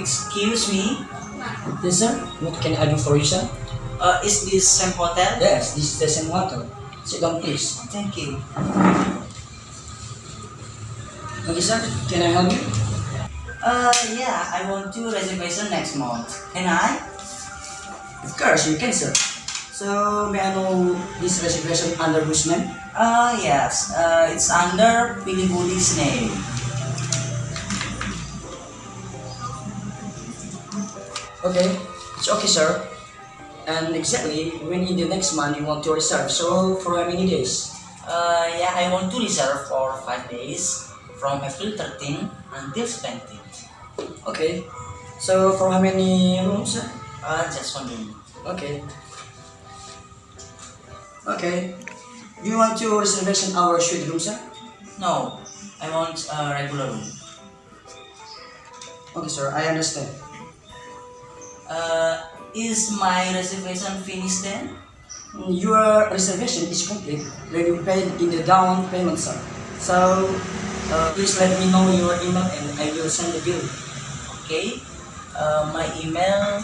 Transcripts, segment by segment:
Excuse me, Yes, sir. What can I do for you, sir? is this same hotel? Yes, this is the same water. Sit down, please. Thank you. Okay, sir. Can I help you? Yeah, I want to reservation next month. Can I? Of course, you can, sir. So, may I know this reservation under whose name? Yes, it's under Pilih Budi's name. Okay, it's okay, sir. And exactly when in the next month you want to reserve? So, for how many days? Yeah, I want to reserve for 5 days from April 13 until 17th. Okay. So, for how many rooms, sir? Just 1 room. Okay. Okay. Do you want your reservation our suite room, sir? No, I want a regular room. Okay, sir. I understand. Is my reservation finished then? Your reservation is complete when you paid in the down payment, sir. So, please let me know your email and I will send the bill. Okay. My email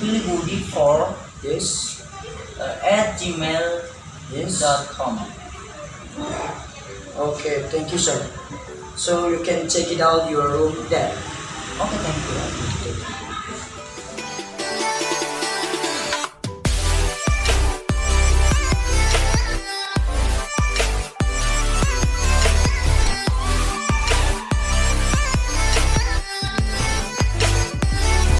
pilihbudi4 Yes. at gmail.com. Yes. Okay, thank you, sir. So you can check it out your room there. Okay, thank you.